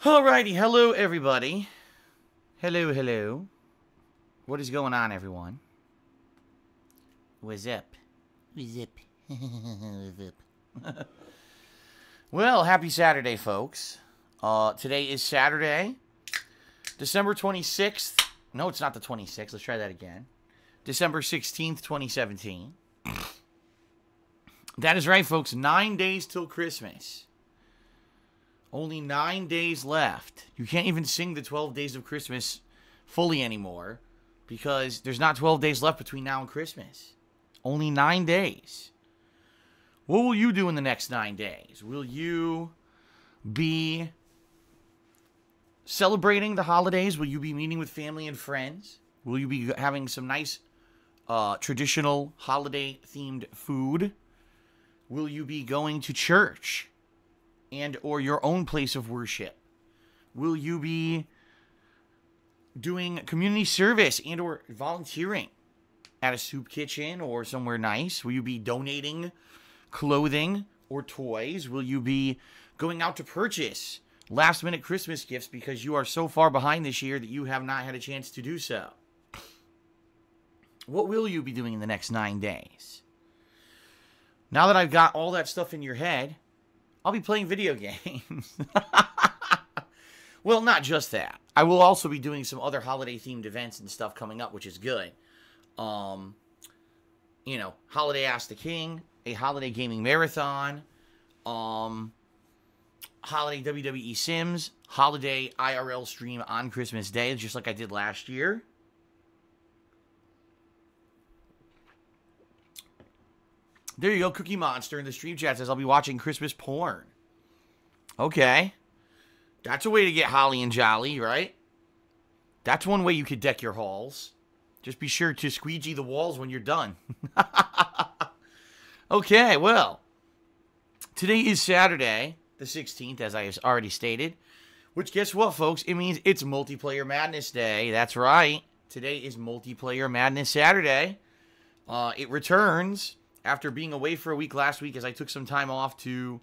Alrighty, hello everybody. Hello, hello. What is going on, everyone? What's up? What's up? What's up? Well, happy Saturday, folks. Today is Saturday, December 26th. No, it's not the 26th. Let's try that again. December 16th, 2017. That is right, folks. 9 days till Christmas. Only 9 days left. You can't even sing the 12 days of Christmas fully anymore because there's not 12 days left between now and Christmas. Only 9 days. What will you do in the next 9 days? Will you be celebrating the holidays? Will you be meeting with family and friends? Will you be having some nice traditional holiday-themed food? Will you be going to church and or your own place of worship? Will you be doing community service and or volunteering at a soup kitchen or somewhere nice? Will you be donating clothing or toys? Will you be going out to purchase last-minute Christmas gifts because you are so far behind this year that you have not had a chance to do so? What will you be doing in the next 9 days? Now that I've got all that stuff in your head, I'll be playing video games. Well, not just that. I will also be doing some other holiday-themed events and stuff coming up, which is good. You know, Holiday Ask the King, a holiday gaming marathon, holiday WWE Sims, holiday IRL stream on Christmas Day, just like I did last year. There you go, Cookie Monster in the stream chat says, I'll be watching Christmas porn. Okay. That's a way to get holly and jolly, right? That's one way you could deck your halls. Just be sure to squeegee the walls when you're done. Okay, well. Today is Saturday, the 16th, as I already stated. Which, guess what, folks? It means it's Multiplayer Madness Day. That's right. Today is Multiplayer Madness Saturday. It returns after being away for a week last week, as I took some time off to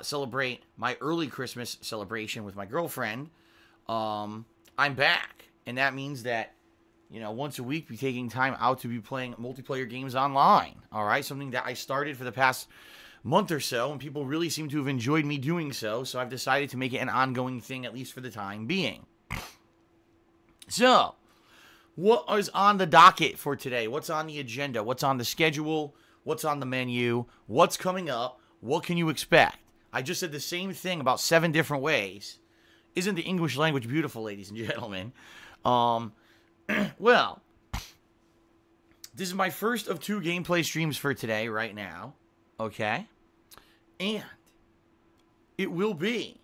celebrate my early Christmas celebration with my girlfriend. I'm back, and that means that, you know, once a week, be taking time out to be playing multiplayer games online. All right, something that I started for the past month or so, and people really seem to have enjoyed me doing so. So I've decided to make it an ongoing thing, at least for the time being. So, what is on the docket for today? What's on the agenda? What's on the schedule? What's on the menu? What's coming up? What can you expect? I just said the same thing about 7 different ways. Isn't the English language beautiful, ladies and gentlemen? Well, this is my first of 2 gameplay streams for today, right now. Okay? And it will be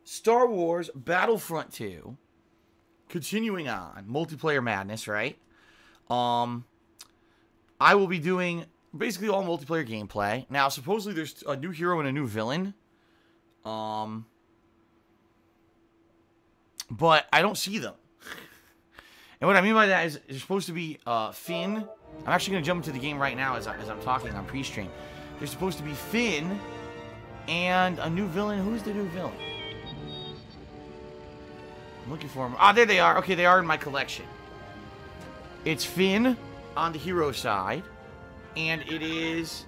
Star Wars Battlefront 2, continuing on, Multiplayer Madness, right? I will be doing basically all multiplayer gameplay. Now, supposedly there's a new hero and a new villain. But I don't see them. And what I mean by that is there's supposed to be Finn. I'm actually going to jump into the game right now as I'm talking on pre-stream. There's supposed to be Finn and a new villain. Who's the new villain? I'm looking for them. Ah, there they are. Okay, they are in my collection. It's Finn on the hero side, and it is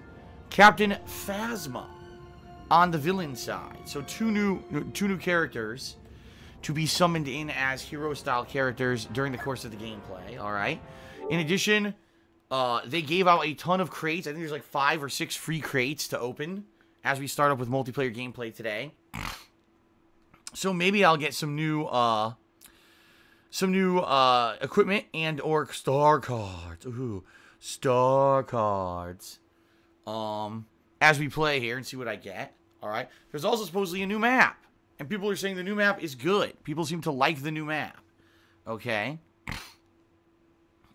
Captain Phasma on the villain side. So two new characters to be summoned in as hero-style characters during the course of the gameplay, alright? In addition, they gave out a ton of crates. I think there's like 5 or 6 free crates to open as we start up with multiplayer gameplay today. So maybe I'll get some new equipment and or star cards. Ooh, star cards. As we play here and see what I get, alright? There's also supposedly a new map. And people are saying the new map is good. People seem to like the new map. Okay?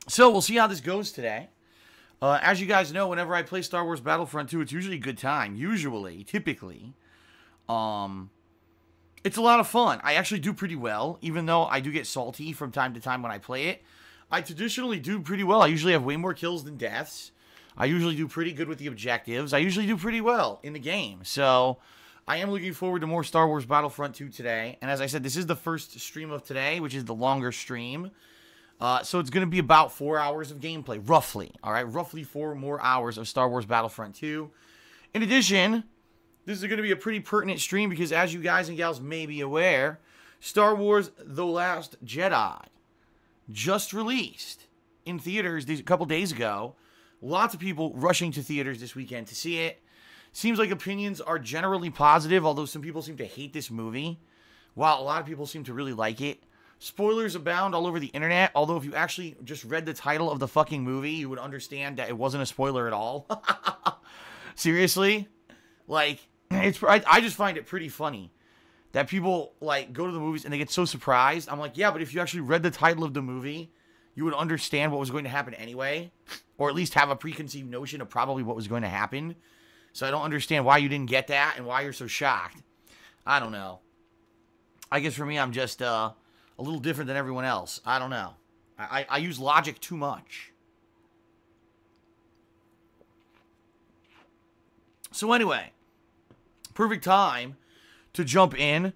So, we'll see how this goes today. As you guys know, whenever I play Star Wars Battlefront 2, it's usually a good time. Usually, typically. It's a lot of fun. I actually do pretty well, even though I do get salty from time to time when I play it. I traditionally do pretty well. I usually have way more kills than deaths. I usually do pretty good with the objectives. I usually do pretty well in the game. So, I am looking forward to more Star Wars Battlefront 2 today. And as I said, this is the first stream of today, which is the longer stream. So it's going to be about 4 hours of gameplay, roughly. All right, roughly 4 more hours of Star Wars Battlefront 2. In addition, this is going to be a pretty pertinent stream because as you guys and gals may be aware, Star Wars The Last Jedi just released in theaters a couple days ago. Lots of people rushing to theaters this weekend to see it. Seems like opinions are generally positive, although some people seem to hate this movie, while a lot of people seem to really like it. Spoilers abound all over the internet, although if you actually just read the title of the fucking movie, you would understand that it wasn't a spoiler at all. Seriously? Like, I just find it pretty funny that people, like, go to the movies and they get so surprised. I'm like, yeah, but if you actually read the title of the movie, you would understand what was going to happen anyway, or at least have a preconceived notion of probably what was going to happen. So I don't understand why you didn't get that and why you're so shocked. I don't know. I guess for me, I'm just a little different than everyone else. I don't know. I use logic too much. So anyway, perfect time to jump in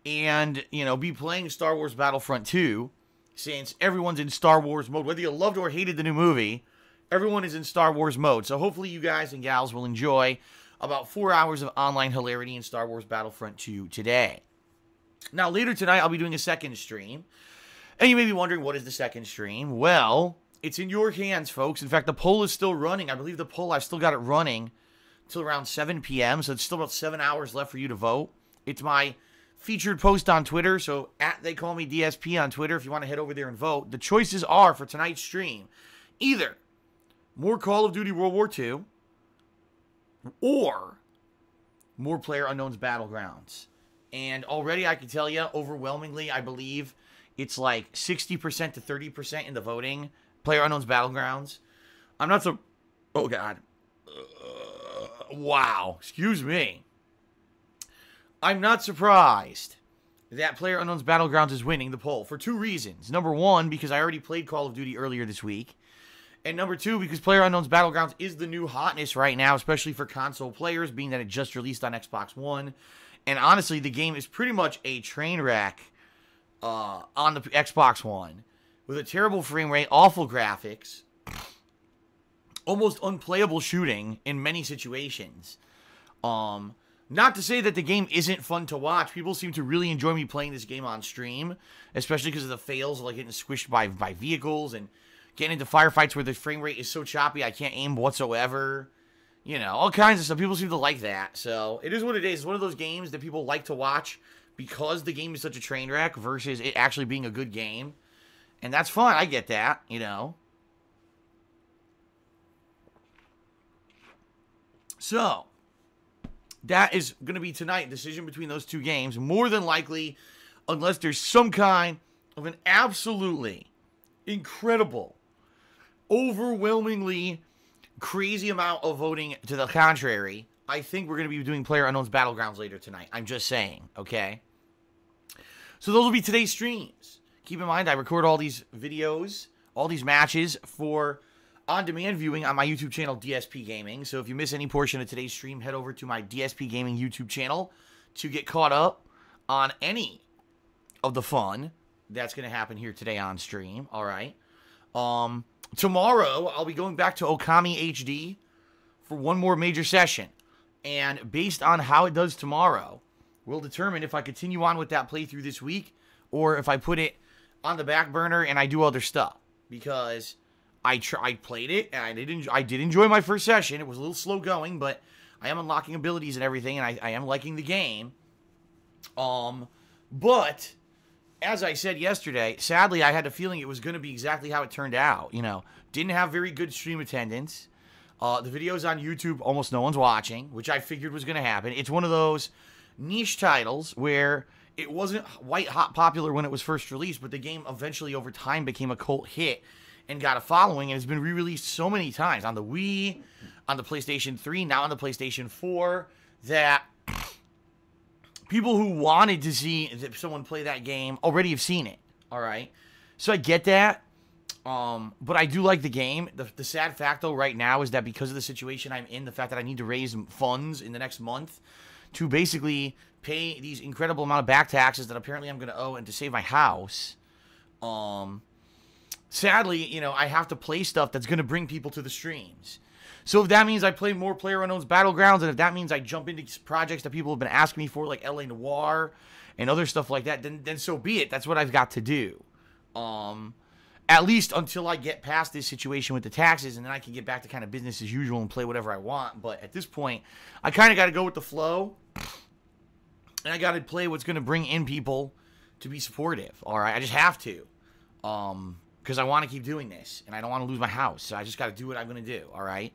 and, you know, be playing Star Wars Battlefront 2, since everyone's in Star Wars mode. Whether you loved or hated the new movie, everyone is in Star Wars mode. So hopefully you guys and gals will enjoy about 4 hours of online hilarity in Star Wars Battlefront 2 today. Now, later tonight, I'll be doing a second stream. And you may be wondering, what is the second stream? Well, it's in your hands, folks. In fact, the poll is still running. I believe the poll, I've still got it running till around 7 p.m. So it's still about 7 hours left for you to vote. It's my featured post on Twitter. So they call me DSP on Twitter if you want to head over there and vote. The choices are for tonight's stream either more Call of Duty World War II or more PlayerUnknown's Battlegrounds. And already I can tell you, overwhelmingly, I believe it's like 60% to 30% in the voting. PlayerUnknown's Battlegrounds. I'm not so... Oh, God. Wow. Excuse me. I'm not surprised that PlayerUnknown's Battlegrounds is winning the poll for 2 reasons. Number 1, because I already played Call of Duty earlier this week. And number 2, because PlayerUnknown's Battlegrounds is the new hotness right now, especially for console players, being that it just released on Xbox One. And honestly, the game is pretty much a train wreck on the Xbox One, with a terrible frame rate, awful graphics, almost unplayable shooting in many situations. Not to say that the game isn't fun to watch. People seem to really enjoy me playing this game on stream, especially because of the fails of like getting squished by vehicles and getting into firefights where the frame rate is so choppy I can't aim whatsoever. You know, all kinds of stuff. People seem to like that. So, it is what it is. It's one of those games that people like to watch because the game is such a train wreck versus it actually being a good game. And that's fun. I get that, you know. So, that is going to be tonight. Decision between those 2 games. More than likely, unless there's some kind of an absolutely incredible, overwhelmingly crazy amount of voting to the contrary, I think we're going to be doing PlayerUnknown's Battlegrounds later tonight. I'm just saying, okay? So those will be today's streams. Keep in mind, I record all these videos, all these matches for on-demand viewing on my YouTube channel, DSPGaming. So if you miss any portion of today's stream, head over to my DSPGaming YouTube channel to get caught up on any of the fun that's going to happen here today on stream, all right? Tomorrow, I'll be going back to Okami HD for one more major session. And based on how it does tomorrow, we'll determine if I continue on with that playthrough this week or if I put it on the back burner and I do other stuff. Because I played it and I did enjoy my first session. It was a little slow going, but I am unlocking abilities and everything, and I am liking the game. But as I said yesterday, sadly, I had a feeling it was going to be exactly how it turned out. You know, didn't have very good stream attendance. The videos on YouTube, almost no one's watching, which I figured was going to happen. It's one of those niche titles where it wasn't white hot popular when it was first released, but the game eventually over time became a cult hit and got a following, and it's been re-released so many times on the Wii, on the PlayStation 3, now on the PlayStation 4, that people who wanted to see someone play that game already have seen it, all right? So I get that, but I do like the game. The sad fact, though, right now is that because of the situation I'm in, the fact that I need to raise funds in the next month to basically pay these incredible amount of back taxes that apparently I'm going to owe and to save my house. Sadly, you know, I have to play stuff that's going to bring people to the streams. So if that means I play more PlayerUnknown's Battlegrounds, and if that means I jump into projects that people have been asking me for, like LA Noire and other stuff like that, then so be it. That's what I've got to do. At least until I get past this situation with the taxes, and then I can get back to kind of business as usual and play whatever I want. But at this point, I kind of got to go with the flow, and I got to play what's going to bring in people to be supportive. All right, I just have to, because I want to keep doing this, and I don't want to lose my house. So I just got to do what I'm going to do. All right.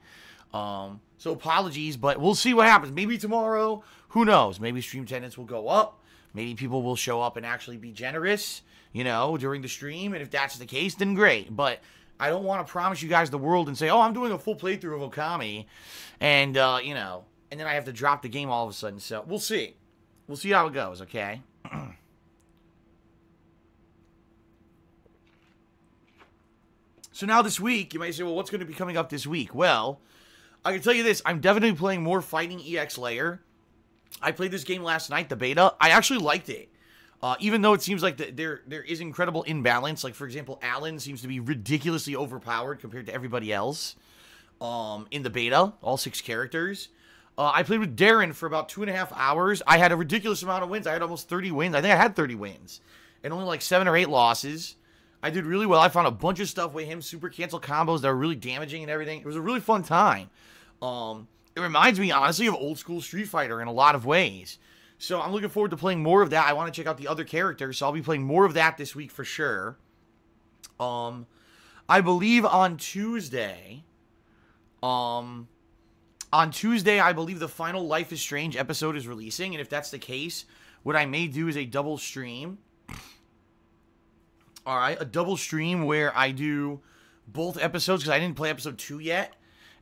So apologies, but we'll see what happens. Maybe tomorrow, who knows? Maybe stream attendance will go up. Maybe people will show up and actually be generous, you know, during the stream. And if that's the case, then great. But I don't want to promise you guys the world and say, oh, I'm doing a full playthrough of Okami. And, you know, and then I have to drop the game all of a sudden. So we'll see. We'll see how it goes, okay? So now this week, you might say, well, what's going to be coming up this week? Well, I can tell you this. I'm definitely playing more Fighting EX Layer. I played this game last night, the beta. I actually liked it. Even though it seems like there is incredible imbalance. Like, for example, Alan seems to be ridiculously overpowered compared to everybody else in the beta, all 6 characters. I played with Darren for about 2.5 hours. I had a ridiculous amount of wins. I had almost 30 wins. I think I had 30 wins. And only like 7 or 8 losses. I did really well. I found a bunch of stuff with him, super cancel combos that are really damaging and everything. It was a really fun time. It reminds me, honestly, of old school Street Fighter in a lot of ways. So I'm looking forward to playing more of that. I want to check out the other characters, so I'll be playing more of that this week for sure. I believe on Tuesday, I believe the final Life is Strange episode is releasing, and if that's the case, what I may do is a double stream. All right, a double stream where I do both episodes, because I didn't play episode 2 yet,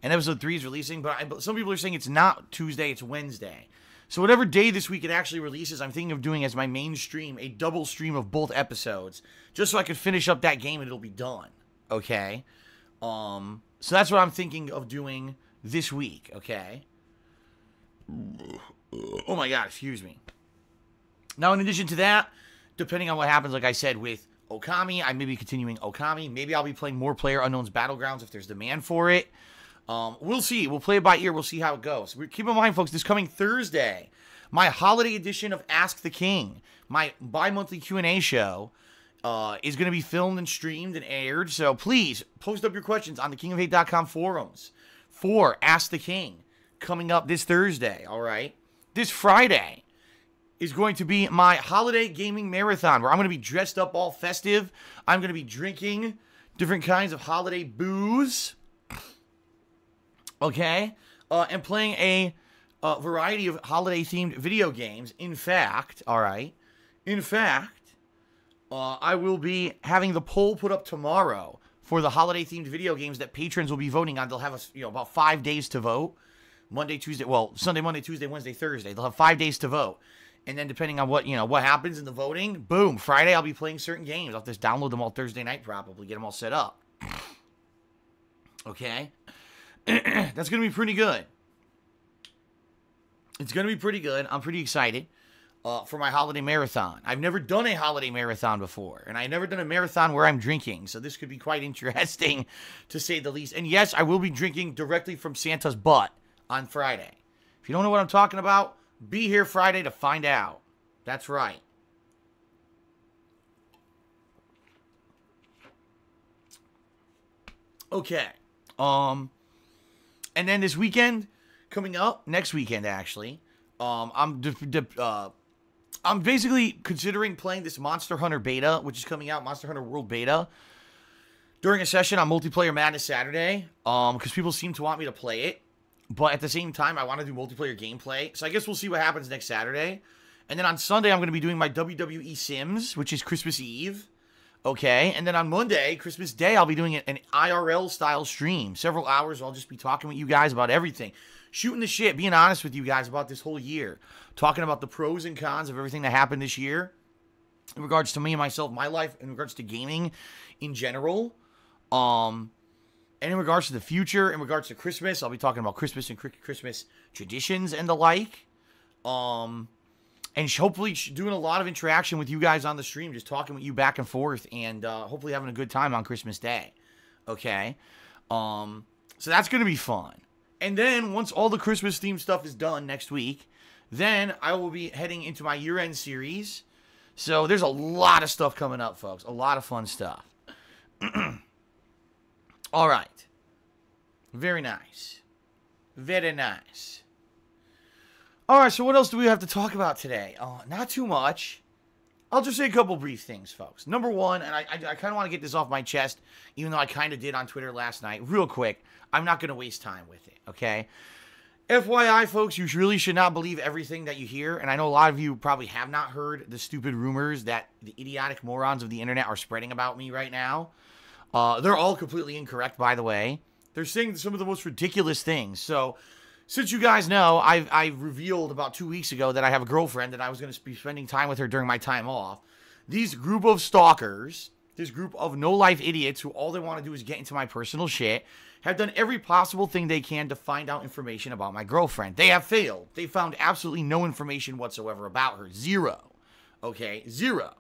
and episode 3 is releasing, but some people are saying it's not Tuesday, it's Wednesday. So whatever day this week it actually releases, I'm thinking of doing as my main stream, a double stream of both episodes, just so I could finish up that game and it'll be done, okay? So that's what I'm thinking of doing this week, okay? Oh my god, excuse me. Now, in addition to that, depending on what happens, like I said, with Okami, I may be continuing Okami. Maybe I'll be playing more PlayerUnknown's Battlegrounds if there's demand for it. We'll see. We'll play it by ear. We'll see how it goes. Keep in mind, folks, this coming Thursday, my holiday edition of Ask the King, my bi-monthly Q&A show, is going to be filmed and streamed and aired. So please post up your questions on the kingofhate.com forums for Ask the King coming up this Thursday, all right? This Friday is going to be my holiday gaming marathon where I'm going to be dressed up all festive. I'm going to be drinking different kinds of holiday booze. Okay, and playing a variety of holiday-themed video games. In fact, all right, I will be having the poll put up tomorrow for the holiday-themed video games that patrons will be voting on. They'll have about 5 days to vote. Sunday, Monday, Tuesday, Wednesday, Thursday. They'll have 5 days to vote. And then depending on what happens in the voting, boom, Friday I'll be playing certain games. I'll just download them all Thursday night probably, get them all set up. Okay? That's going to be pretty good. It's going to be pretty good. I'm pretty excited for my holiday marathon. I've never done a holiday marathon before, and I've never done a marathon where I'm drinking, so this could be quite interesting, to say the least. And yes, I will be drinking directly from Santa's butt on Friday. If you don't know what I'm talking about, be here Friday to find out. That's right. Okay. And then this weekend, coming up, next weekend actually, I'm basically considering playing this Monster Hunter beta, which is coming out, Monster Hunter World Beta, during a session on Multiplayer Madness Saturday, because people seem to want me to play it, but at the same time, I want to do multiplayer gameplay, so I guess we'll see what happens next Saturday. And then on Sunday, I'm going to be doing my WWE Sims, which is Christmas Eve. Okay, and then on Monday, Christmas Day, I'll be doing an IRL-style stream. Several hours, I'll just be talking with you guys about everything. Shooting the shit, being honest with you guys about this whole year. Talking about the pros and cons of everything that happened this year. In regards to me and myself, my life, in regards to gaming in general. And in regards to the future, in regards to Christmas, I'll be talking about Christmas and Christmas traditions and the like. And hopefully doing a lot of interaction with you guys on the stream, just talking with you back and forth, and hopefully having a good time on Christmas Day. Okay? So that's going to be fun. And then once all the Christmas themed stuff is done next week, then I will be heading into my year-end series. So there's a lot of stuff coming up, folks. A lot of fun stuff. All right. Very nice. Very nice. All right, so what else do we have to talk about today? Not too much. I'll just say a couple brief things, folks. Number one, and I kind of want to get this off my chest, even though I kind of did on Twitter last night. Real quick, I'm not going to waste time with it, okay? FYI, folks, you really should not believe everything that you hear. And I know a lot of you probably have not heard the stupid rumors that the idiotic morons of the internet are spreading about me right now. They're all completely incorrect, by the way. They're saying some of the most ridiculous things. So, since you guys know, I revealed about 2 weeks ago that I have a girlfriend and I was going to be spending time with her during my time off. These group of stalkers, this group of no-life idiots who all they want to do is get into my personal shit, have done every possible thing they can to find out information about my girlfriend. They have failed. They found absolutely no information whatsoever about her. Zero. Okay? Zero.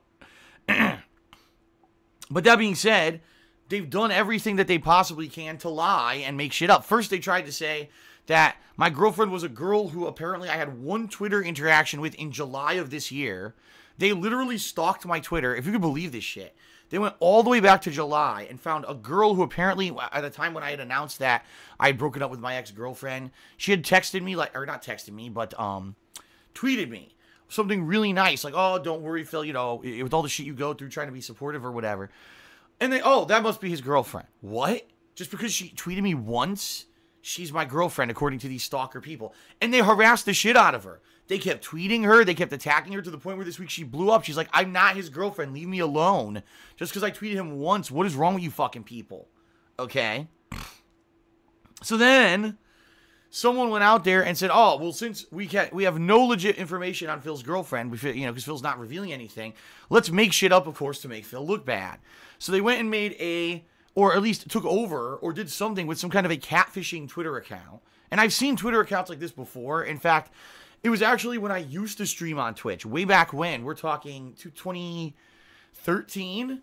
But that being said, they've done everything that they possibly can to lie and make shit up. First, they tried to say that my girlfriend was a girl who apparently I had one Twitter interaction with in July of this year. They literally stalked my Twitter, if you could believe this shit. They went all the way back to July and found a girl who apparently, at the time when I had announced that I had broken up with my ex-girlfriend, she had texted me, like, or not texted me, but tweeted me something really nice, like, oh, don't worry, Phil, you know, with all the shit you go through trying to be supportive or whatever. And they, oh, that must be his girlfriend. What? Just because she tweeted me once, she's my girlfriend, according to these stalker people. And they harassed the shit out of her. They kept tweeting her. They kept attacking her to the point where this week she blew up. She's like, I'm not his girlfriend. Leave me alone. Just because I tweeted him once. What is wrong with you fucking people? Okay. So then, someone went out there and said, oh, well, since we have no legit information on Phil's girlfriend, because Phil's not revealing anything, let's make shit up, of course, to make Phil look bad. So they went and made or at least took over or did something with some kind of a catfishing Twitter account. And I've seen Twitter accounts like this before. In fact, it was actually when I used to stream on Twitch, way back when. We're talking to 2013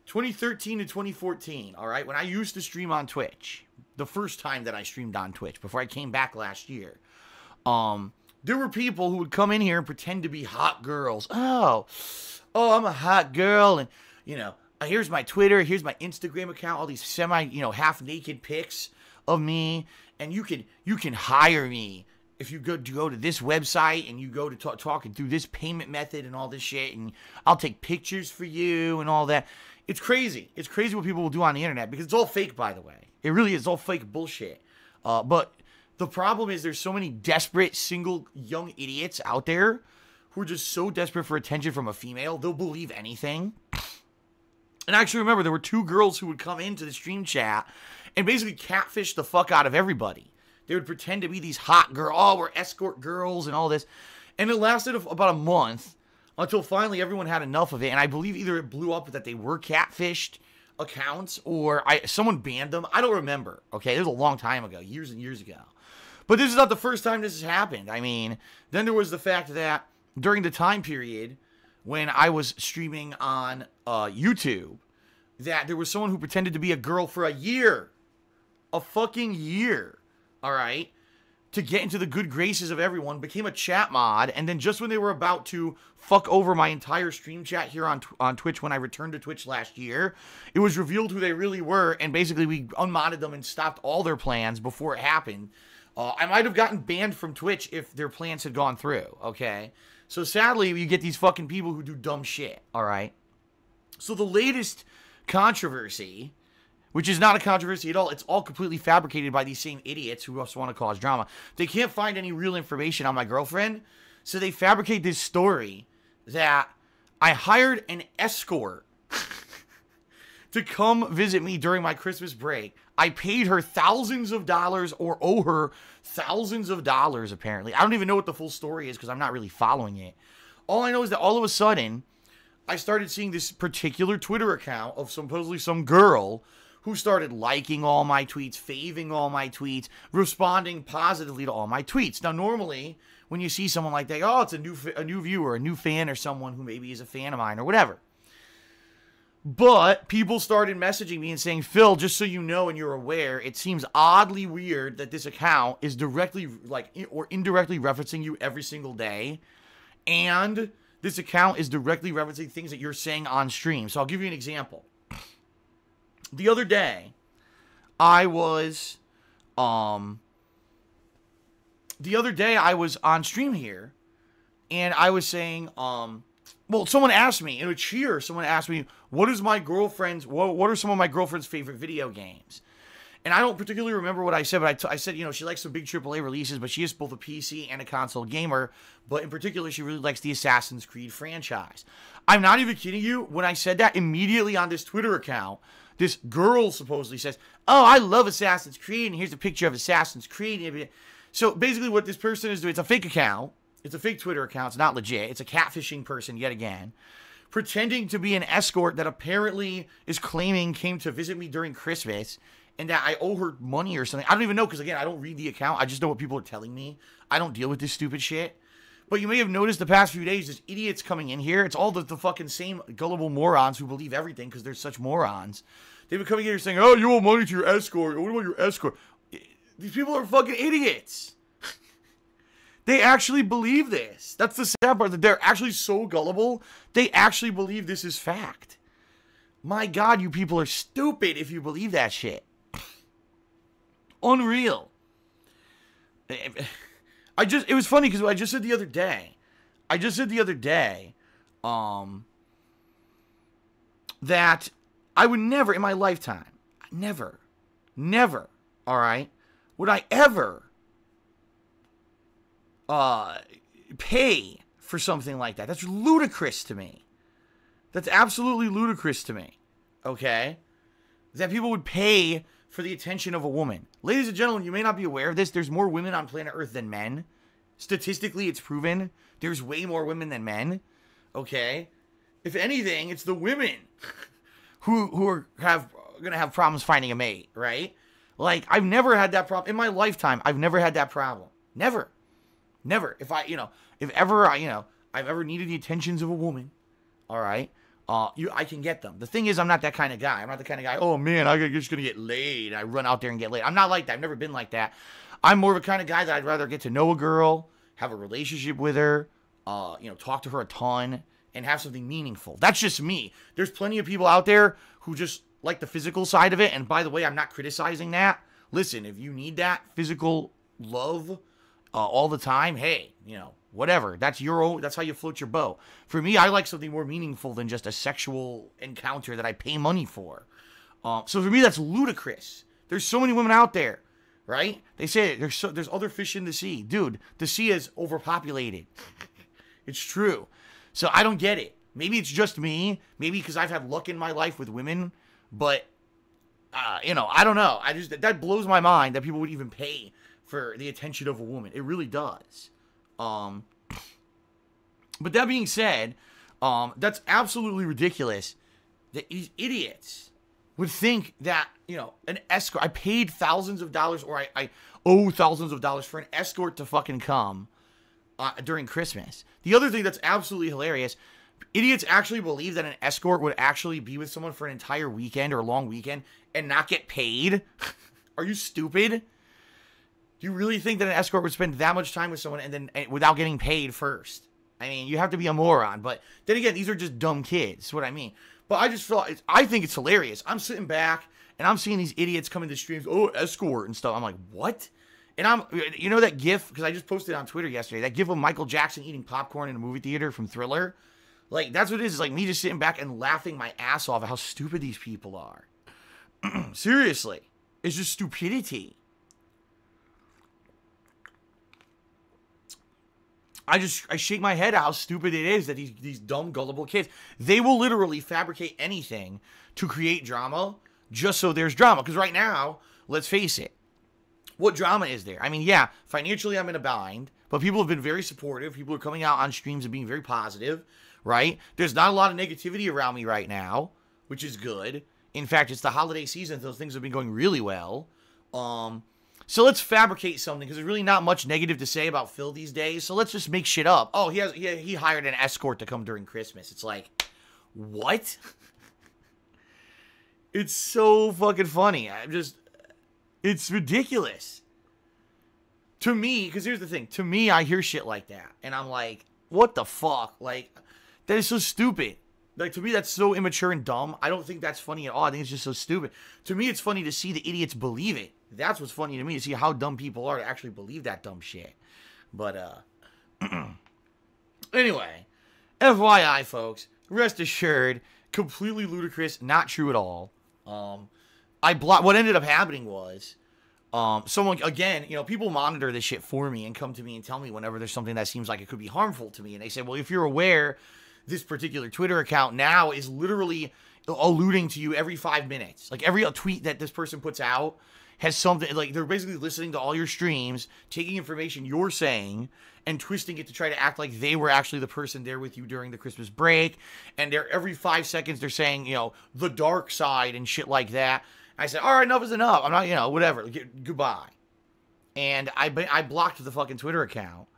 to 2014, all right? When I used to stream on Twitch, the first time that I streamed on Twitch, before I came back last year, there were people who would come in here and pretend to be hot girls. Oh, I'm a hot girl, and, you know, here's my Twitter, here's my Instagram account, all these half-naked pics of me, and you can hire me if you go to this website and you go to talking through this payment method and all this shit, and I'll take pictures for you and all that. It's crazy. It's crazy what people will do on the internet, because it's all fake, by the way. It really is all fake bullshit. But the problem is there's so many desperate, single, young idiots out there who are just so desperate for attention from a female, they'll believe anything. And I actually remember there were two girls who would come into the stream chat and basically catfish the fuck out of everybody. They would pretend to be these hot girls. Oh, we're escort girls and all this. And it lasted about a month until finally everyone had enough of it. And I believe either it blew up that they were catfished accounts or someone banned them. I don't remember. Okay, it was a long time ago, years and years ago. But this is not the first time this has happened. I mean, then there was the fact that during the time period when I was streaming on YouTube, that there was someone who pretended to be a girl for a year. A fucking year. All right, to get into the good graces of everyone, became a chat mod, and then just when they were about to fuck over my entire stream chat here on Twitch when I returned to Twitch last year, it was revealed who they really were, and basically we unmodded them and stopped all their plans before it happened. I might have gotten banned from Twitch if their plans had gone through, okay? So sadly, you get these fucking people who do dumb shit, all right? So the latest controversy, which is not a controversy at all. It's all completely fabricated by these same idiots who also want to cause drama. They can't find any real information on my girlfriend, so they fabricate this story that I hired an escort to come visit me during my Christmas break. I paid her thousands of dollars, or owe her thousands of dollars, apparently. I don't even know what the full story is because I'm not really following it. All I know is that all of a sudden, I started seeing this particular Twitter account of supposedly some girl who started liking all my tweets, faving all my tweets, responding positively to all my tweets. Now, normally, when you see someone like that. Oh, it's a new viewer, a new fan, or someone who maybe is a fan of mine or whatever. But people started messaging me and saying, Phil, just so you know and you're aware, it seems oddly weird that this account is directly or indirectly referencing you every single day. And this account is directly referencing things that you're saying on stream. So I'll give you an example. The other day, I was on stream here, and I was saying, well, someone asked me, in a cheer, someone asked me, what are some of my girlfriend's favorite video games? And I don't particularly remember what I said, but I said, she likes some big AAA releases, but she is both a PC and a console gamer. But in particular, she really likes the Assassin's Creed franchise. I'm not even kidding you. When I said that, immediately on this Twitter account, this girl supposedly says, oh, I love Assassin's Creed, and here's a picture of Assassin's Creed. So basically what this person is doing, it's a fake account. It's a fake Twitter account. It's not legit. It's a catfishing person yet again, pretending to be an escort that apparently is claiming came to visit me during Christmas and that I owe her money or something. I don't even know because, again, I don't read the account. I just know what people are telling me. I don't deal with this stupid shit. But you may have noticed the past few days, there's idiots coming in here. It's all the fucking same gullible morons who believe everything because they're such morons. They've been coming in here saying, oh, you owe money to your escort. What about your escort? These people are fucking idiots. They actually believe this. That's the sad part. That they're actually so gullible. They actually believe this is fact. My God, you people are stupid if you believe that shit. Unreal. It was funny because I just said the other day. That I would never in my lifetime, never, all right, would I ever pay for something like that. That's ludicrous to me. That's absolutely ludicrous to me. Okay? That people would pay for the attention of a woman. Ladies and gentlemen, you may not be aware of this. There's more women on planet Earth than men. Statistically, it's proven. There's way more women than men. Okay? If anything, it's the women who are going to have problems finding a mate, right? Like, I've never had that problem. In my lifetime, I've never had that problem. Never. If I've ever needed the attentions of a woman, all right, I can get them. The thing is, I'm not that kind of guy. I'm not the kind of guy, oh man, I'm just going to get laid. I run out there and get laid. I'm not like that. I've never been like that. I'm more of a kind of guy that I'd rather get to know a girl, have a relationship with her, talk to her a ton, and have something meaningful. That's just me. There's plenty of people out there who just like the physical side of it. And by the way, I'm not criticizing that. Listen, if you need that physical love all the time, hey, whatever. That's how you float your boat. For me, I like something more meaningful than just a sexual encounter that I pay money for. So for me, that's ludicrous. There's so many women out there, right? They say there's other fish in the sea. Dude, the sea is overpopulated. It's true. So I don't get it. Maybe it's just me. Maybe because I've had luck in my life with women. But, I don't know. That blows my mind that people would even pay for the attention of a woman. It really does. But that being said, that's absolutely ridiculous that these idiots would think that, an escort, I paid thousands of dollars, or I owe thousands of dollars for an escort to fucking come during Christmas. The other thing that's absolutely hilarious, idiots actually believe that an escort would actually be with someone for an entire weekend or a long weekend and not get paid. Are you stupid? Do you really think that an escort would spend that much time with someone and then without getting paid first? I mean, you have to be a moron. But then again, these are just dumb kids. That's what I mean. But I think it's hilarious. I'm sitting back and I'm seeing these idiots come into streams. Oh, escort and stuff. I'm like, what? And that GIF, because I just posted on Twitter yesterday, that GIF of Michael Jackson eating popcorn in a movie theater from Thriller. Like, that's what it is. It's like me just sitting back and laughing my ass off at how stupid these people are. Seriously. It's just stupidity. I shake my head at how stupid it is that these dumb, gullible kids, they will literally fabricate anything to create drama just so there's drama. Because right now, let's face it, what drama is there? I mean, yeah, financially I'm in a bind, but people have been very supportive. People are coming out on streams and being very positive, right? There's not a lot of negativity around me right now, which is good. In fact, it's the holiday season, so those things have been going really well. So let's fabricate something, because there's really not much negative to say about Phil these days. So let's just make shit up. Oh, he hired an escort to come during Christmas. It's like, what? It's so fucking funny. It's ridiculous. To me, because here's the thing. To me, I hear shit like that, and I'm like, what the fuck? Like, that is so stupid. Like, to me, that's so immature and dumb. I don't think that's funny at all. I think it's just so stupid. To me, it's funny to see the idiots believe it. That's what's funny to me, to see how dumb people are to actually believe that dumb shit. But, anyway, FYI, folks, rest assured, completely ludicrous, not true at all. What ended up happening was, someone, again, people monitor this shit for me and come to me and tell me whenever there's something that seems like it could be harmful to me. And they say, well, if you're aware, this particular Twitter account now is literally alluding to you every 5 minutes. Like, every tweet that this person puts out has something, like, they're basically listening to all your streams, taking information you're saying, and twisting it to try to act like they were actually the person there with you during the Christmas break. And every 5 seconds, they're saying, the dark side and shit like that. I said, all right, enough is enough. I'm not, whatever. Goodbye. And I blocked the fucking Twitter account.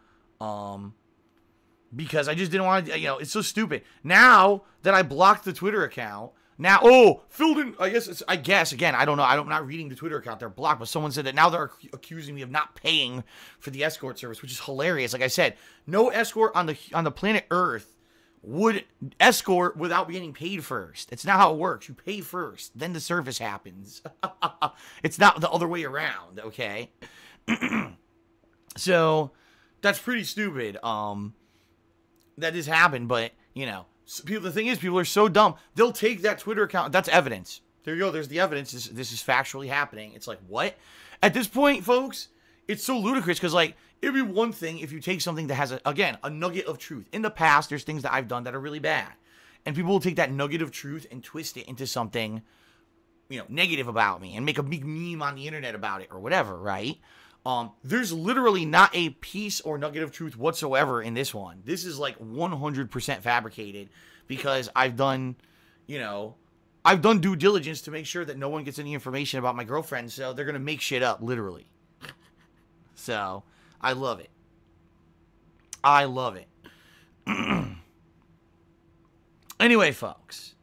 Because I just didn't want to, it's so stupid. Now that I blocked the Twitter account, Phil didn't, I guess, again, I don't know. I'm not reading the Twitter account. They're blocked. But someone said that now they're accusing me of not paying for the escort service, which is hilarious. Like I said, no escort on the planet Earth would escort without getting paid first. It's not how it works. You pay first, then the service happens. It's not the other way around, okay? So, that's pretty stupid. That has happened, but, the thing is, people are so dumb. They'll take that Twitter account. That's evidence. There you go. There's the evidence. This is factually happening. It's like, what? At this point, folks, it's so ludicrous because, like, it'd be one thing if you take something that has, a nugget of truth. In the past, there's things that I've done that are really bad. And people will take that nugget of truth and twist it into something, negative about me and make a big meme on the internet about it or whatever, right? There's literally not a piece or nugget of truth whatsoever in this one. This is like 100% fabricated because I've done due diligence to make sure that no one gets any information about my girlfriend. So they're going to make shit up, literally. So I love it. I love it. Anyway, folks,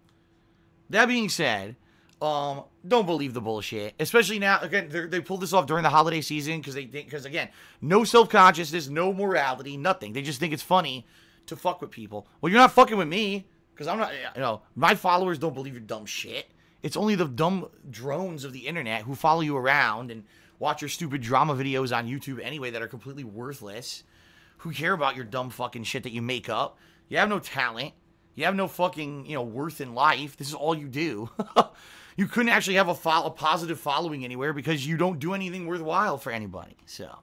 that being said, don't believe the bullshit, especially now. Again, they pulled this off during the holiday season because again, no self-consciousness, no morality, nothing. They just think it's funny to fuck with people. Well, you're not fucking with me because I'm not. My followers don't believe your dumb shit. It's only the dumb drones of the internet who follow you around and watch your stupid drama videos on YouTube anyway that are completely worthless. Who care about your dumb fucking shit that you make up? You have no talent. You have no fucking worth in life. This is all you do. You couldn't actually have a positive following anywhere because you don't do anything worthwhile for anybody. So,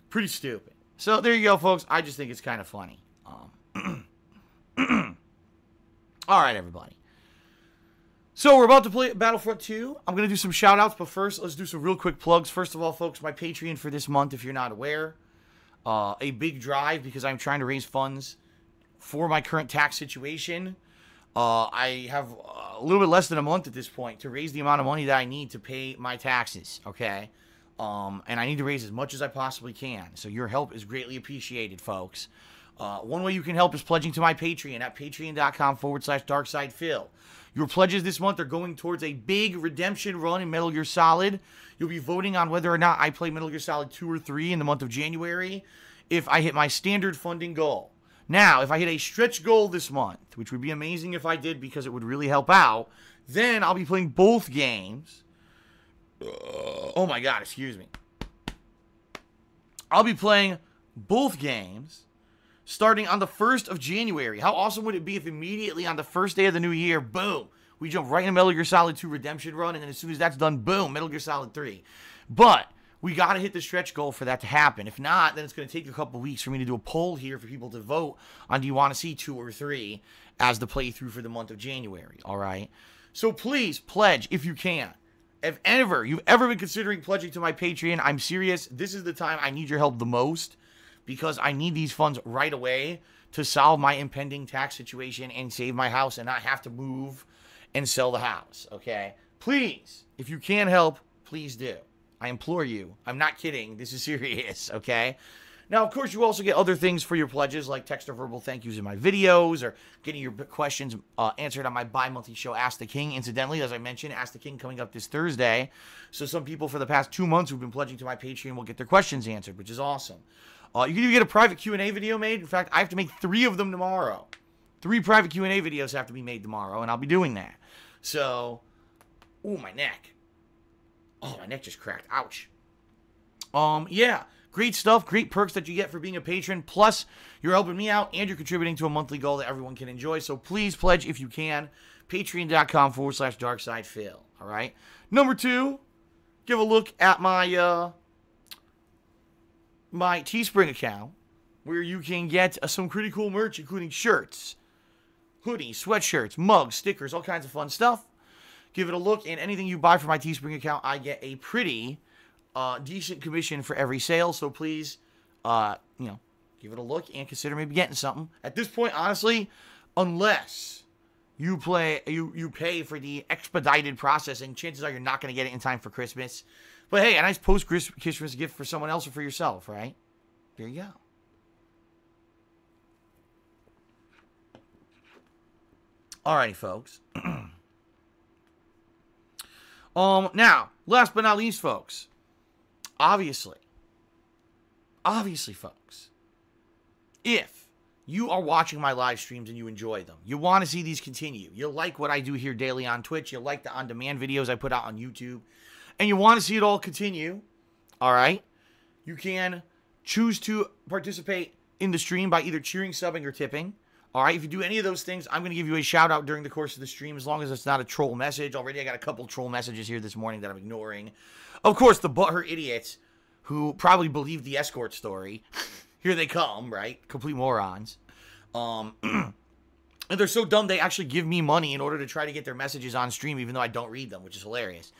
pretty stupid. So, there you go, folks. I just think it's kind of funny. All right, everybody. So, we're about to play Battlefront 2. I'm going to do some shout-outs, but first, let's do some real quick plugs. First of all, folks, my Patreon for this month, if you're not aware. A big drive because I'm trying to raise funds for my current tax situation. I have a little bit less than a month at this point to raise the amount of money that I need to pay my taxes, okay? And I need to raise as much as I possibly can. So your help is greatly appreciated, folks. One way you can help is pledging to my Patreon at patreon.com/darksidephil. Your pledges this month are going towards a big redemption run in Metal Gear Solid. You'll be voting on whether or not I play Metal Gear Solid 2 or 3 in the month of January if I hit my standard funding goal. Now, if I hit a stretch goal this month, which would be amazing if I did because it would really help out, then I'll be playing both games. Oh my god, excuse me. I'll be playing both games starting on the 1st of January. How awesome would it be if immediately on the first day of the new year, boom, we jump right into Metal Gear Solid 2 Redemption Run, and then as soon as that's done, boom, Metal Gear Solid 3. But we got to hit the stretch goal for that to happen. If not, then it's going to take a couple weeks for me to do a poll here for people to vote on do you want to see 2 or 3 as the playthrough for the month of January, all right? So please pledge if you can. If you've ever been considering pledging to my Patreon, I'm serious. This is the time I need your help the most because I need these funds right away to solve my impending tax situation and save my house and not have to move and sell the house, okay? Please, if you can help, please do. I implore you. I'm not kidding. This is serious, okay? Now, of course, you also get other things for your pledges, like text or verbal thank yous in my videos, or getting your questions answered on my bi-monthly show, Ask the King. Incidentally, as I mentioned, Ask the King coming up this Thursday. So some people for the past 2 months who've been pledging to my Patreon will get their questions answered, which is awesome. You can even get a private Q&A video made. In fact, I have to make 3 of them tomorrow. 3 private Q&A videos have to be made tomorrow, and I'll be doing that. So, ooh, my neck. Oh, my neck just cracked. Ouch. Yeah. Great stuff, great perks that you get for being a patron. Plus, you're helping me out and you're contributing to a monthly goal that everyone can enjoy. So please pledge if you can. Patreon.com/DarkSidePhil. All right. Number 2, give a look at my my Teespring account, where you can get some pretty cool merch, including shirts, hoodies, sweatshirts, mugs, stickers, all kinds of fun stuff. Give it a look, and anything you buy from my Teespring account, I get a pretty decent commission for every sale, so please, give it a look and consider maybe getting something. At this point, honestly, unless you pay for the expedited processing, chances are you're not going to get it in time for Christmas. But hey, a nice post-Christmas gift for someone else or for yourself, right? There you go. Alrighty, folks. Now, last but not least, folks. Obviously, folks, if you are watching my live streams and you enjoy them, you want to see these continue, you like what I do here daily on Twitch, you like the on-demand videos I put out on YouTube, and you want to see it all continue, all right, you can choose to participate in the stream by either cheering, subbing, or tipping. All right, if you do any of those things, I'm going to give you a shout-out during the course of the stream, as long as it's not a troll message. Already I got a couple troll messages here this morning that I'm ignoring. Of course, the butthurt idiots who probably believed the escort story. Here they come, right? Complete morons. And they're so dumb, they actually give me money in order to try to get their messages on stream, even though I don't read them, which is hilarious.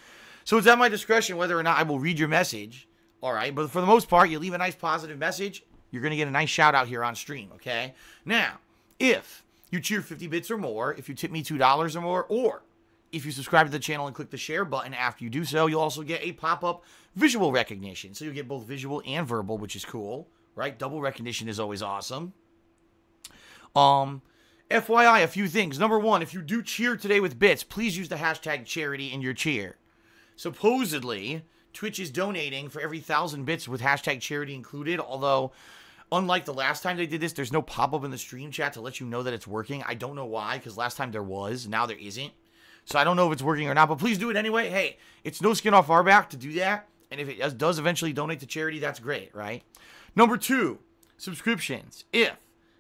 So it's at my discretion whether or not I will read your message. All right, but for the most part, you leave a nice positive message, you're going to get a nice shout-out here on stream, okay? Now, if you cheer 50 bits or more, if you tip me $2 or more, or if you subscribe to the channel and click the share button after you do so, you'll also get a pop-up visual recognition. So you'll get both visual and verbal, which is cool, right? Double recognition is always awesome. FYI, a few things. Number 1, if you do cheer today with bits, please use the hashtag charity in your cheer. Supposedly, Twitch is donating for every 1,000 bits with hashtag charity included, although unlike the last time they did this, there's no pop-up in the stream chat to let you know that it's working. I don't know why, because last time there was. Now there isn't. So I don't know if it's working or not, but please do it anyway. Hey, it's no skin off our back to do that. And if it does eventually donate to charity, that's great, right? Number 2, subscriptions. If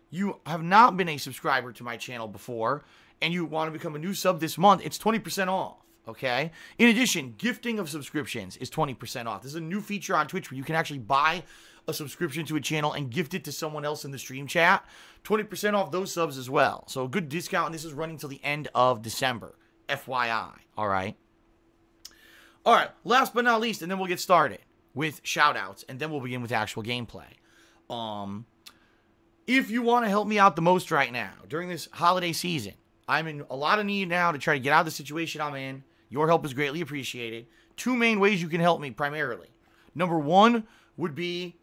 you have not been a subscriber to my channel before and you want to become a new sub this month, it's 20% off, okay? In addition, gifting of subscriptions is 20% off. This is a new feature on Twitch where you can actually buy a subscription to a channel and gift it to someone else in the stream chat. 20% off those subs as well. So a good discount, and this is running till the end of December. FYI, all right? All right, last but not least, and then we'll get started with shout-outs, and then we'll begin with actual gameplay. If you want to help me out the most right now, during this holiday season, I'm in a lot of need now to try to get out of the situation I'm in. Your help is greatly appreciated. 2 main ways you can help me, primarily. Number 1 would be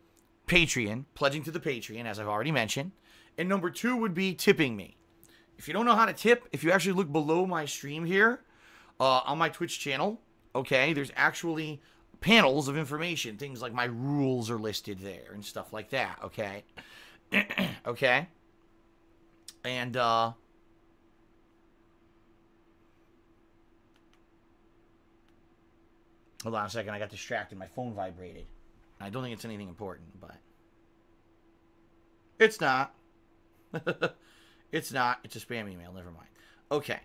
Patreon, pledging to the Patreon, as I've already mentioned. And number 2 would be tipping me. If you don't know how to tip, if you actually look below my stream here, on my Twitch channel, okay, there's actually panels of information. Things like my rules are listed there and stuff like that, okay? Okay? And, hold on a second, I got distracted. My phone vibrated. I don't think it's anything important, but it's not. It's not. It's a spam email. Never mind. Okay.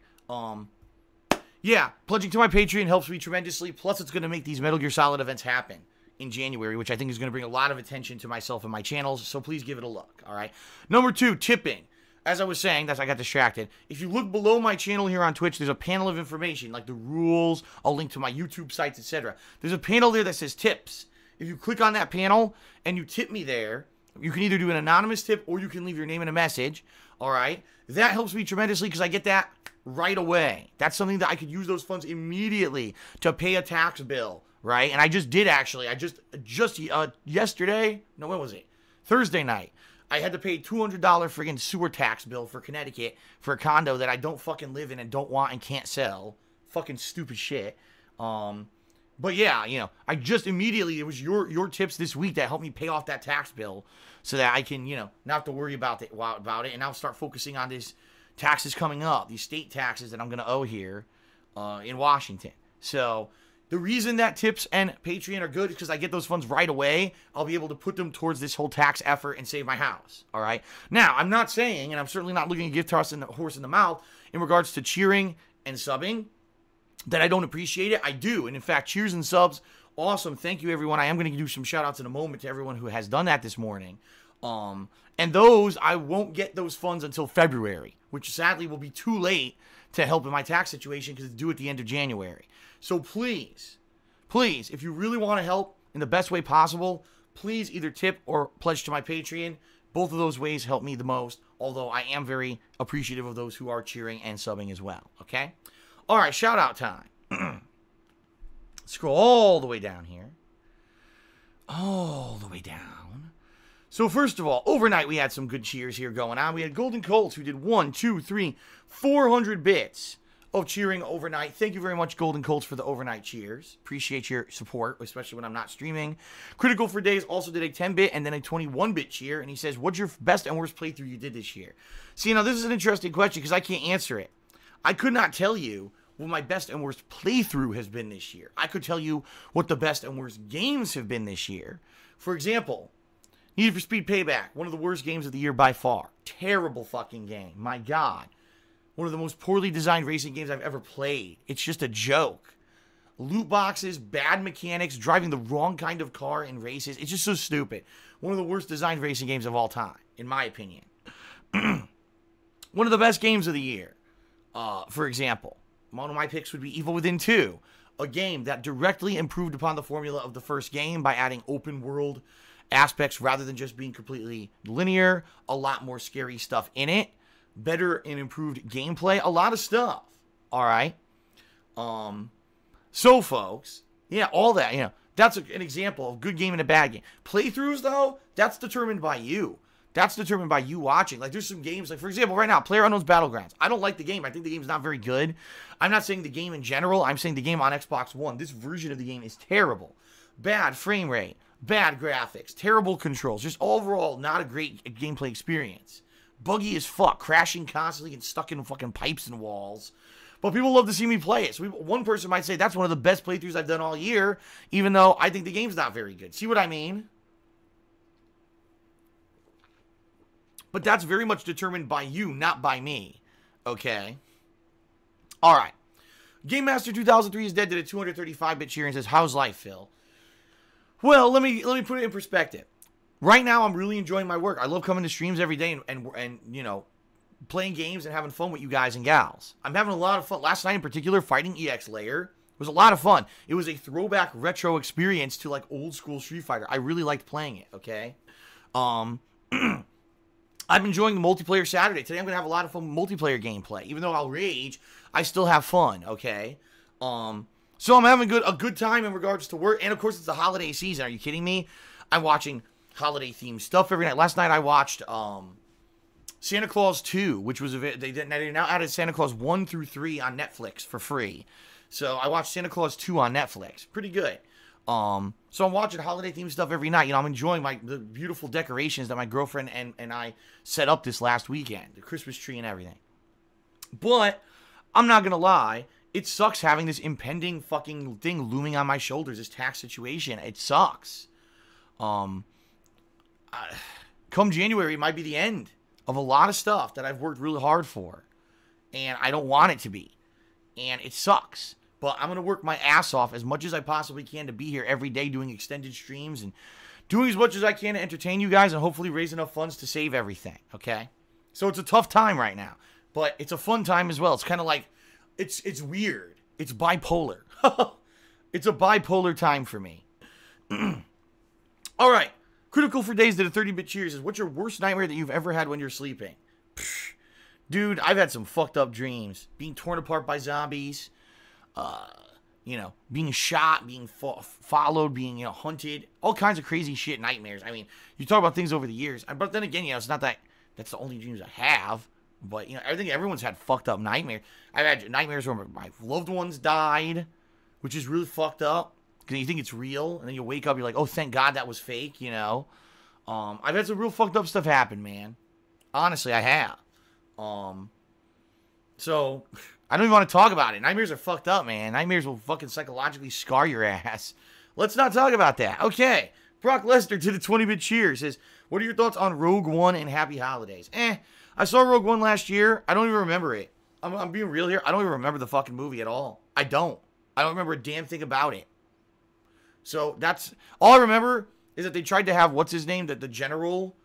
Yeah, pledging to my Patreon helps me tremendously. Plus, it's going to make these Metal Gear Solid events happen in January, which I think is going to bring a lot of attention to myself and my channels. So please give it a look. All right. Number 2, tipping. As I was saying, I got distracted. If you look below my channel here on Twitch, there's a panel of information, like the rules, a link to my YouTube sites, etc. There's a panel there that says tips. If you click on that panel and you tip me there, you can either do an anonymous tip or you can leave your name and a message. All right. That helps me tremendously because I get that right away. That's something that I could use those funds immediately to pay a tax bill, right? And I just did actually. Yesterday, no, when was it? Thursday night. I had to pay $200 friggin' sewer tax bill for Connecticut for a condo that I don't fucking live in and don't want and can't sell. Fucking stupid shit. But yeah, you know, I just immediately, it was your tips this week that helped me pay off that tax bill so that I can, you know, not have to worry about it, and now start focusing on these taxes coming up, these state taxes that I'm going to owe here in Washington. So the reason that tips and Patreon are good is because I get those funds right away. I'll be able to put them towards this whole tax effort and save my house. All right. Now, I'm not saying, and I'm certainly not looking to give toss in the horse in the mouth in regards to cheering and subbing, that I don't appreciate it. I do. And in fact, cheers and subs, awesome. Thank you, everyone. I am going to do some shout outs in a moment to everyone who has done that this morning. And those, I won't get those funds until February, which sadly will be too late to help in my tax situation because it's due at the end of January. So please, if you really want to help in the best way possible, please either tip or pledge to my Patreon. Both of those ways help me the most, although I am very appreciative of those who are cheering and subbing as well, okay? All right, shout out time. Scroll all the way down here. All the way down. So first of all, overnight we had some good cheers here going on. We had Golden Colts who did 400 bits of cheering overnight. Thank you very much, Golden Colts, for the overnight cheers. Appreciate your support, especially when I'm not streaming. Critical for Days also did a 10-bit and then a 21-bit cheer. And he says, what's your best and worst playthrough you did this year? See, now this is an interesting question because I can't answer it. I could not tell you what my best and worst playthrough has been this year. I could tell you what the best and worst games have been this year. For example, Need for Speed Payback, one of the worst games of the year by far. Terrible fucking game. My God. One of the most poorly designed racing games I've ever played. It's just a joke. Loot boxes, bad mechanics, driving the wrong kind of car in races. It's just so stupid. One of the worst designed racing games of all time, in my opinion. One of the best games of the year. For example, one of my picks would be Evil Within 2. A game that directly improved upon the formula of the first game by adding open world aspects rather than just being completely linear. A lot more scary stuff in it. Better and improved gameplay. A lot of stuff. All right. So, folks, yeah, all that, you know, that's an example of good game and a bad game. Playthroughs, though, that's determined by you. That's determined by you watching. Like, there's some games, like, for example, right now, PlayerUnknown's Battlegrounds. I don't like the game. I think the game's not very good. I'm not saying the game in general. I'm saying the game on Xbox One. This version of the game is terrible. Bad frame rate. Bad graphics. Terrible controls. Just overall, not a great gameplay experience. Buggy as fuck. Crashing constantly and stuck in fucking pipes and walls. But people love to see me play it. So one person might say that's one of the best playthroughs I've done all year, even though I think the game's not very good. See what I mean? But that's very much determined by you, not by me. Okay? All right. Game Master 2003 is dead. Did a 235-bit cheer and says, "How's life, Phil?" Well, let me put it in perspective. Right now, I'm really enjoying my work. I love coming to streams every day and you know, playing games and having fun with you guys and gals. I'm having a lot of fun. Last night in particular, fighting EX Layer was a lot of fun. It was a throwback retro experience to like old school Street Fighter. I really liked playing it, okay? I'm enjoying the multiplayer Saturday. Today I'm going to have a lot of fun multiplayer gameplay. Even though I'll rage, I still have fun, okay? So I'm having a good time in regards to work. And of course, it's the holiday season. Are you kidding me? I'm watching holiday-themed stuff every night. Last night I watched Santa Claus 2, which was they now added Santa Claus 1 through 3 on Netflix for free. So I watched Santa Claus 2 on Netflix. Pretty good. So I'm watching holiday-themed stuff every night. You know, I'm enjoying the beautiful decorations that my girlfriend and I set up this last weekend. The Christmas tree and everything. But I'm not going to lie. It sucks having this impending fucking thing looming on my shoulders, this tax situation. It sucks. Come January, it might be the end of a lot of stuff that I've worked really hard for. And I don't want it to be. And it sucks. But I'm going to work my ass off as much as I possibly can to be here every day doing extended streams and doing as much as I can to entertain you guys and hopefully raise enough funds to save everything, okay? So it's a tough time right now. But it's a fun time as well. It's kind of like, it's weird. It's bipolar. It's a bipolar time for me. All right. Critical for Days did a 30-bit cheer. Says, what's your worst nightmare that you've ever had when you're sleeping? Psh, dude, I've had some fucked up dreams. Being torn apart by zombies. you know, being shot, being followed, being, you know, hunted, all kinds of crazy shit, nightmares. I mean, you talk about things over the years, but then again, you know, it's not that that's the only dreams I have, but, you know, I think everyone's had fucked up nightmares. I've had nightmares where my loved ones died, which is really fucked up, because you think it's real, and then you wake up, you're like, oh, thank God that was fake, you know. I've had some real fucked up stuff happen, man. Honestly, I have. So, I don't even want to talk about it. Nightmares are fucked up, man. Nightmares will fucking psychologically scar your ass. Let's not talk about that. Okay. Brock Lesnar to the 20-bit cheer says, what are your thoughts on Rogue One and Happy Holidays? I saw Rogue One last year. I don't even remember it. I'm being real here. I don't even remember the fucking movie at all. I don't remember a damn thing about it. So, that's... all I remember is that they tried to have, what's his name? The general,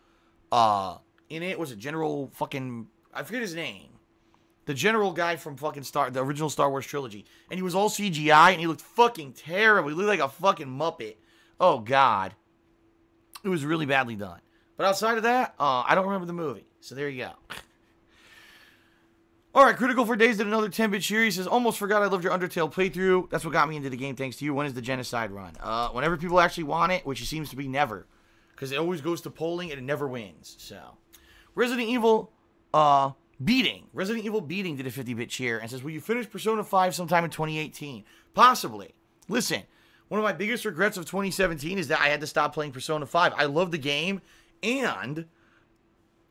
in it. Was it General fucking... I forget his name. The general guy from fucking the original Star Wars trilogy. And he was all CGI, and he looked fucking terrible. He looked like a fucking Muppet. Oh, God. It was really badly done. But outside of that, I don't remember the movie. So there you go. Alright, Critical for Days did another 10-bit cheer. He says, almost forgot I loved your Undertale playthrough. That's what got me into the game, thanks to you. When is the Genocide run? Whenever people actually want it, which it seems to be never. Because it always goes to polling, and it never wins. So, Resident Evil... Resident Evil Beating did a 50-bit cheer and says, will you finish Persona 5 sometime in 2018? Possibly. Listen, one of my biggest regrets of 2017 is that I had to stop playing Persona 5. I love the game, and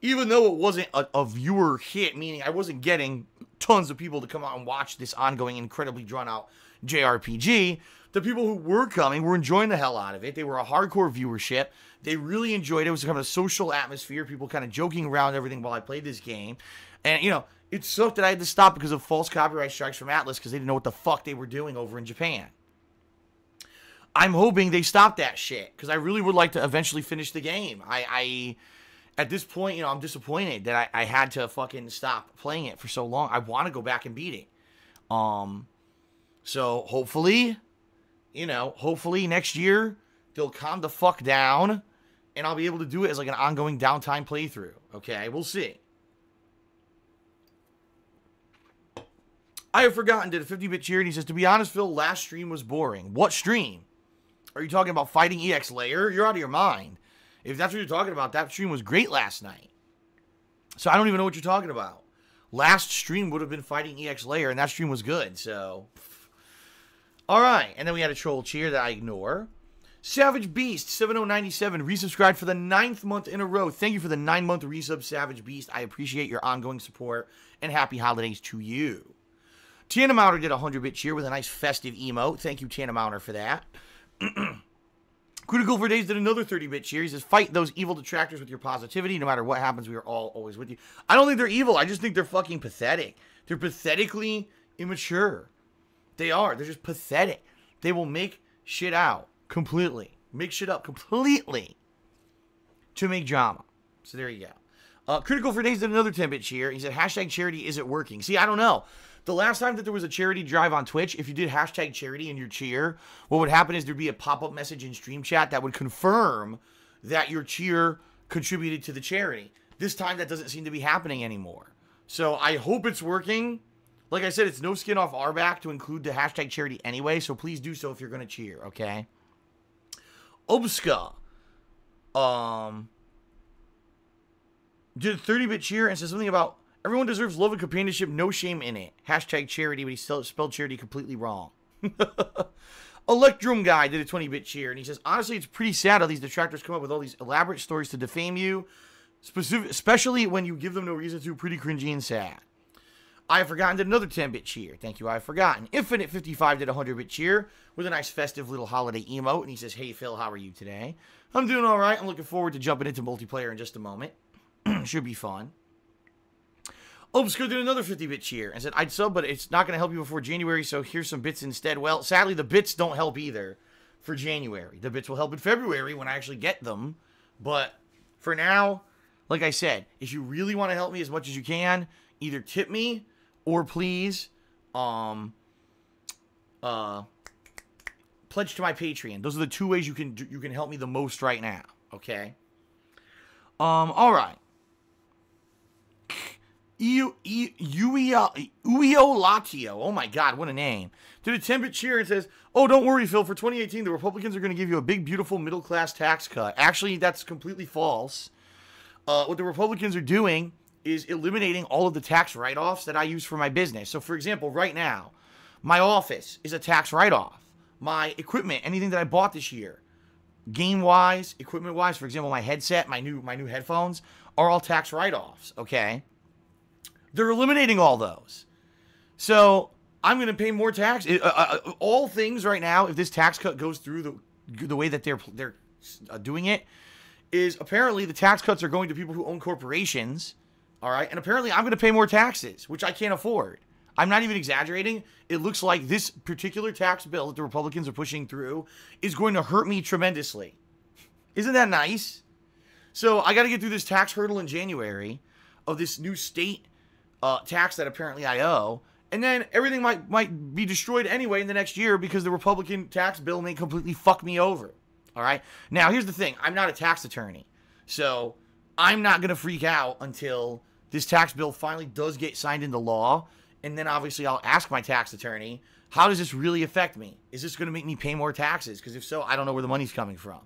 even though it wasn't a viewer hit, meaning I wasn't getting tons of people to come out and watch this ongoing, incredibly drawn-out JRPG, the people who were coming were enjoying the hell out of it. They were a hardcore viewership. They really enjoyed it. It was kind of a social atmosphere, people kind of joking around and everything while I played this game. And, you know, it sucked that I had to stop because of false copyright strikes from Atlas because they didn't know what the fuck they were doing over in Japan. I'm hoping they stop that shit because I really would like to eventually finish the game. At this point, you know, I'm disappointed that I had to fucking stop playing it for so long. I want to go back and beat it. So hopefully, you know, hopefully next year they'll calm the fuck down and I'll be able to do it as like an ongoing downtime playthrough. Okay, we'll see. I have forgotten did a 50-bit cheer, and he says, to be honest, Phil, last stream was boring. What stream? Are you talking about Fighting EX Layer? You're out of your mind. If that's what you're talking about, that stream was great last night. So I don't even know what you're talking about. Last stream would have been Fighting EX Layer, and that stream was good, so... Alright, and then we had a troll cheer that I ignore. Savage Beast, 7097, resubscribed for the 9th month in a row. Thank you for the 9-month resub, Savage Beast. I appreciate your ongoing support, and happy holidays to you. Tana Mounder did a 100-bit cheer with a nice festive emote. Thank you, Tana Mounder, for that. Critical for Days did another 30-bit cheer. He says, fight those evil detractors with your positivity. No matter what happens, we are all always with you. I don't think they're evil. I just think they're fucking pathetic. They're pathetically immature. They are. They're just pathetic. They will make shit out completely. Make shit up completely to make drama. So there you go. Critical for Days did another 10-bit cheer. He said, hashtag charity isn't working. See, I don't know. The last time that there was a charity drive on Twitch, if you did hashtag charity in your cheer, what would happen is there'd be a pop-up message in stream chat that would confirm that your cheer contributed to the charity. This time, that doesn't seem to be happening anymore. So I hope it's working. Like I said, it's no skin off our back to include the hashtag charity anyway, so please do so if you're going to cheer, okay? Obska did a 30-bit cheer and said something about everyone deserves love and companionship, no shame in it. Hashtag charity, but he still spelled charity completely wrong. Electrum Guy did a 20-bit cheer, and he says, honestly, it's pretty sad how these detractors come up with all these elaborate stories to defame you, especially when you give them no reason to. Pretty cringy and sad. I Have Forgotten did another 10-bit cheer. Thank you, I Have Forgotten. Infinite55 did a 100-bit cheer with a nice festive little holiday emote, and he says, hey, Phil, how are you today? I'm doing all right. I'm looking forward to jumping into multiplayer in just a moment. Should be fun. Obscure did another 50-bit cheer and said, I'd sub, but it's not going to help you before January, so here's some bits instead. Well, sadly, the bits don't help either for January. The bits will help in February when I actually get them. But for now, like I said, if you really want to help me as much as you can, either tip me or please pledge to my Patreon. Those are the two ways you can help me the most right now, okay? All right. Latio. Oh my God, what a name. Did a 10-bit cheer and says, oh, don't worry, Phil. For 2018, the Republicans are going to give you a big, beautiful middle-class tax cut. Actually, that's completely false. What the Republicans are doing is eliminating all of the tax write-offs that I use for my business. So, for example, right now, my office is a tax write-off. My equipment, anything that I bought this year, game-wise, equipment-wise, for example, my headset, my new headphones, are all tax write-offs, okay? They're eliminating all those. So, I'm going to pay more tax. All things right now, if this tax cut goes through the way that they're doing it, is apparently the tax cuts are going to people who own corporations, all right? And apparently I'm going to pay more taxes, which I can't afford. I'm not even exaggerating. It looks like this particular tax bill that the Republicans are pushing through is going to hurt me tremendously. Isn't that nice? So I got to get through this tax hurdle in January of this new state tax that apparently I owe. And then everything might be destroyed anyway in the next year because the Republican tax bill may completely fuck me over. All right? Now, here's the thing. I'm not a tax attorney. So I'm not going to freak out until this tax bill finally does get signed into law. And then obviously I'll ask my tax attorney, how does this really affect me? Is this going to make me pay more taxes? Because if so, I don't know where the money's coming from.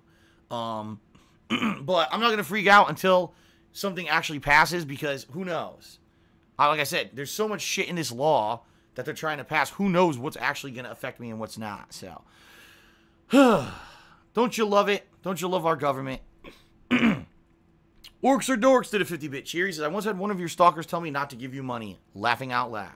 But I'm not going to freak out until something actually passes because who knows? Like I said, there's so much shit in this law that they're trying to pass. Who knows what's actually going to affect me and what's not. So, don't you love it? Don't you love our government? Orcs or Dorks did a 50-bit cheer. He says, I once had one of your stalkers tell me not to give you money. Laughing out loud.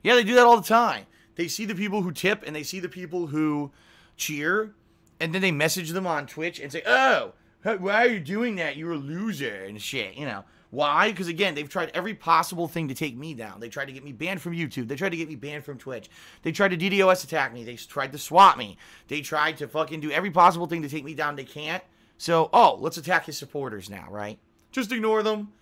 Yeah, they do that all the time. They see the people who tip and they see the people who cheer. And then they message them on Twitch and say, oh, why are you doing that? You're a loser and shit, you know. Why? Because, again, they've tried every possible thing to take me down. They tried to get me banned from YouTube. They tried to get me banned from Twitch. They tried to DDoS attack me. They tried to swap me. They tried to fucking do every possible thing to take me down. They can't. So, let's attack his supporters now, right? Just ignore them.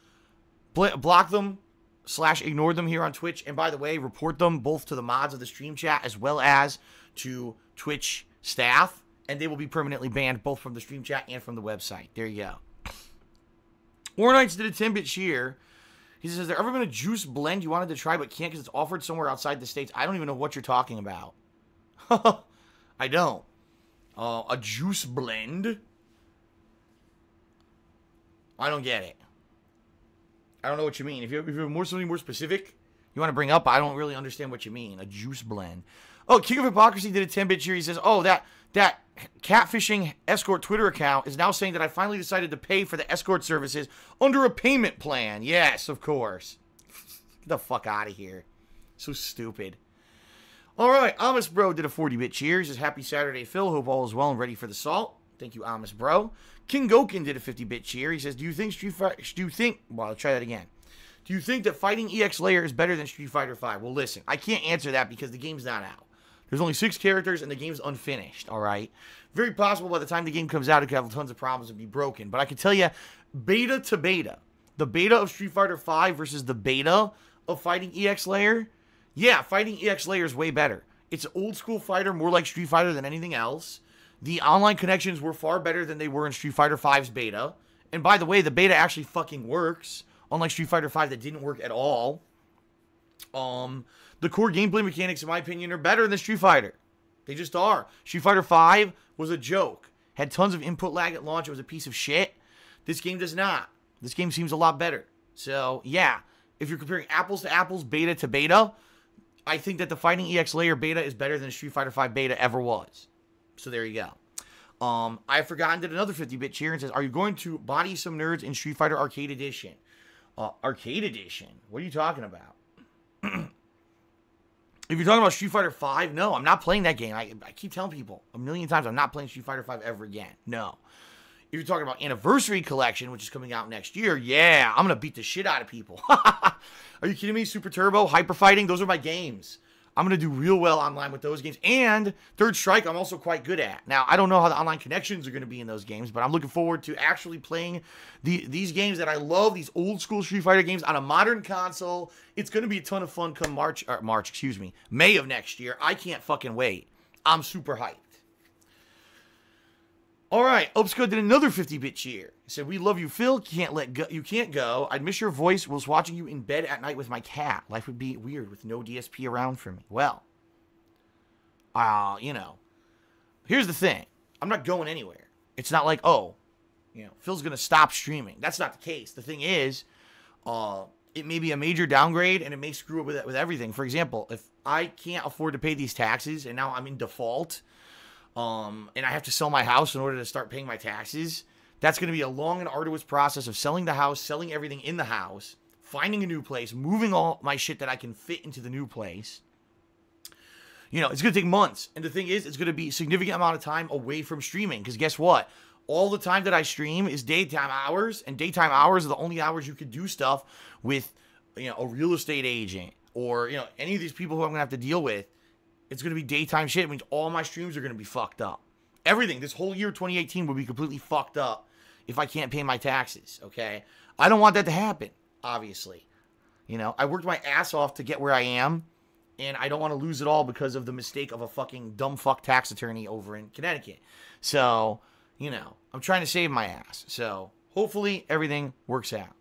Block them. / ignore them here on Twitch. And, by the way, report them both to the mods of the stream chat as well as to Twitch staff. And they will be permanently banned both from the stream chat and from the website. There you go. War Knights did a 10-bit cheer. He says, has there ever been a juice blend you wanted to try but can't because it's offered somewhere outside the States? I don't even know what you're talking about. I don't. A juice blend? I don't get it. I don't know what you mean. If you have something more specific you want to bring up, I don't really understand what you mean. A juice blend. Oh, King of Hypocrisy did a 10-bit cheer. He says, oh, that catfishing escort Twitter account is now saying that I finally decided to pay for the escort services under a payment plan. Yes, of course. Get the fuck out of here. So stupid. All right, Amos Bro did a 40-bit cheer. He says, happy Saturday, Phil. Hope all is well and ready for the salt. Thank you, Amos Bro. King Gokin did a 50-bit cheer. He says, well, I'll try that again. Do you think that Fighting EX Layer is better than Street Fighter V? Well, listen, I can't answer that because the game's not out. There's only 6 characters, and the game's unfinished, all right? Very possible by the time the game comes out, it could have tons of problems and be broken. But I can tell you, beta to beta, the beta of Street Fighter V versus the beta of Fighting EX Layer, yeah, Fighting EX Layer is way better. It's an old-school fighter, more like Street Fighter than anything else. The online connections were far better than they were in Street Fighter V's beta. And by the way, the beta actually fucking works, unlike Street Fighter V that didn't work at all. The core gameplay mechanics, in my opinion, are better than Street Fighter. They just are. Street Fighter V was a joke. Had tons of input lag at launch. It was a piece of shit. This game does not. This game seems a lot better. So, yeah. If you're comparing apples to apples, beta to beta, I think that the Fighting EX Layer beta is better than Street Fighter V beta ever was. So, there you go. I've forgotten that another 50-bit cheer and says, are you going to body some nerds in Street Fighter Arcade Edition? Arcade Edition? What are you talking about? If you're talking about Street Fighter V, no, I'm not playing that game. I keep telling people a million times I'm not playing Street Fighter V ever again. No. If you're talking about Anniversary Collection, which is coming out next year, yeah, I'm going to beat the shit out of people. Are you kidding me? Super Turbo, Hyper Fighting, those are my games. I'm going to do real well online with those games. And Third Strike, I'm also quite good at. Now, I don't know how the online connections are going to be in those games, but I'm looking forward to actually playing these games that I love, these old school Street Fighter games on a modern console. It's going to be a ton of fun come May of next year. I can't fucking wait. I'm super hyped. All right, Obsco did another 50-bit cheer. He said, "We love you, Phil. You can't go. I'd miss your voice whilst watching you in bed at night with my cat. Life would be weird with no DSP around for me." Well, you know, here's the thing. I'm not going anywhere. It's not like, oh, Phil's going to stop streaming. That's not the case. The thing is, it may be a major downgrade, and it may screw up with everything. For example, if I can't afford to pay these taxes, and now I'm in default, and I have to sell my house in order to start paying my taxes, that's going to be a long and arduous process of selling the house, selling everything in the house, finding a new place, moving all my shit that I can fit into the new place. It's going to take months. And the thing is, it's going to be a significant amount of time away from streaming. Because guess what? All the time that I stream is daytime hours. And daytime hours are the only hours you could do stuff with, a real estate agent. Or, any of these people who I'm going to have to deal with. It's going to be daytime shit. It means all my streams are going to be fucked up. Everything. This whole year, 2018, will be completely fucked up if I can't pay my taxes. Okay? I don't want that to happen, obviously. I worked my ass off to get where I am. And I don't want to lose it all because of the mistake of a fucking dumb fuck tax attorney over in Connecticut. So, I'm trying to save my ass. So, hopefully, everything works out.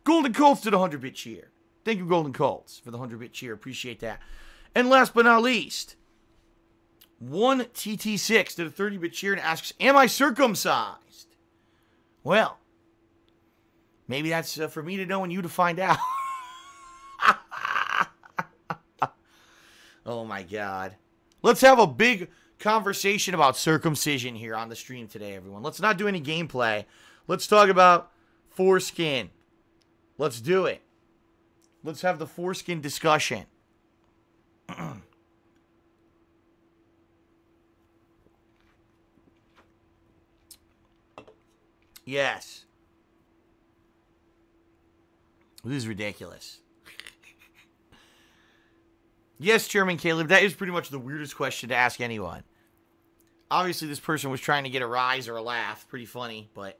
Golden Colts did a 100-bit cheer. Thank you, Golden Colts, for the 100-bit cheer. Appreciate that. And last but not least, 1TT6 did a 30-bit cheer and asks, "Am I circumcised?" Well, maybe that's for me to know and you to find out. Oh my God. Let's have a big conversation about circumcision here on the stream today, everyone. Let's not do any gameplay. Let's talk about foreskin. Let's do it. Let's have the foreskin discussion. Yes. This is ridiculous. Yes, Chairman Caleb, that is pretty much the weirdest question to ask anyone. Obviously, this person was trying to get a rise or a laugh. Pretty funny, but...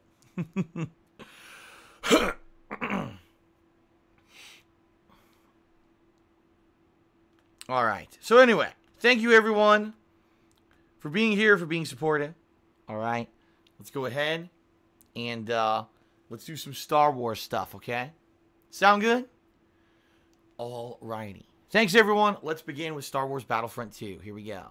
All right. So anyway, thank you, everyone, for being here, for being supportive. All right. Let's go ahead and let's do some Star Wars stuff, okay? Sound good? All righty. Thanks, everyone. Let's begin with Star Wars Battlefront 2. Here we go.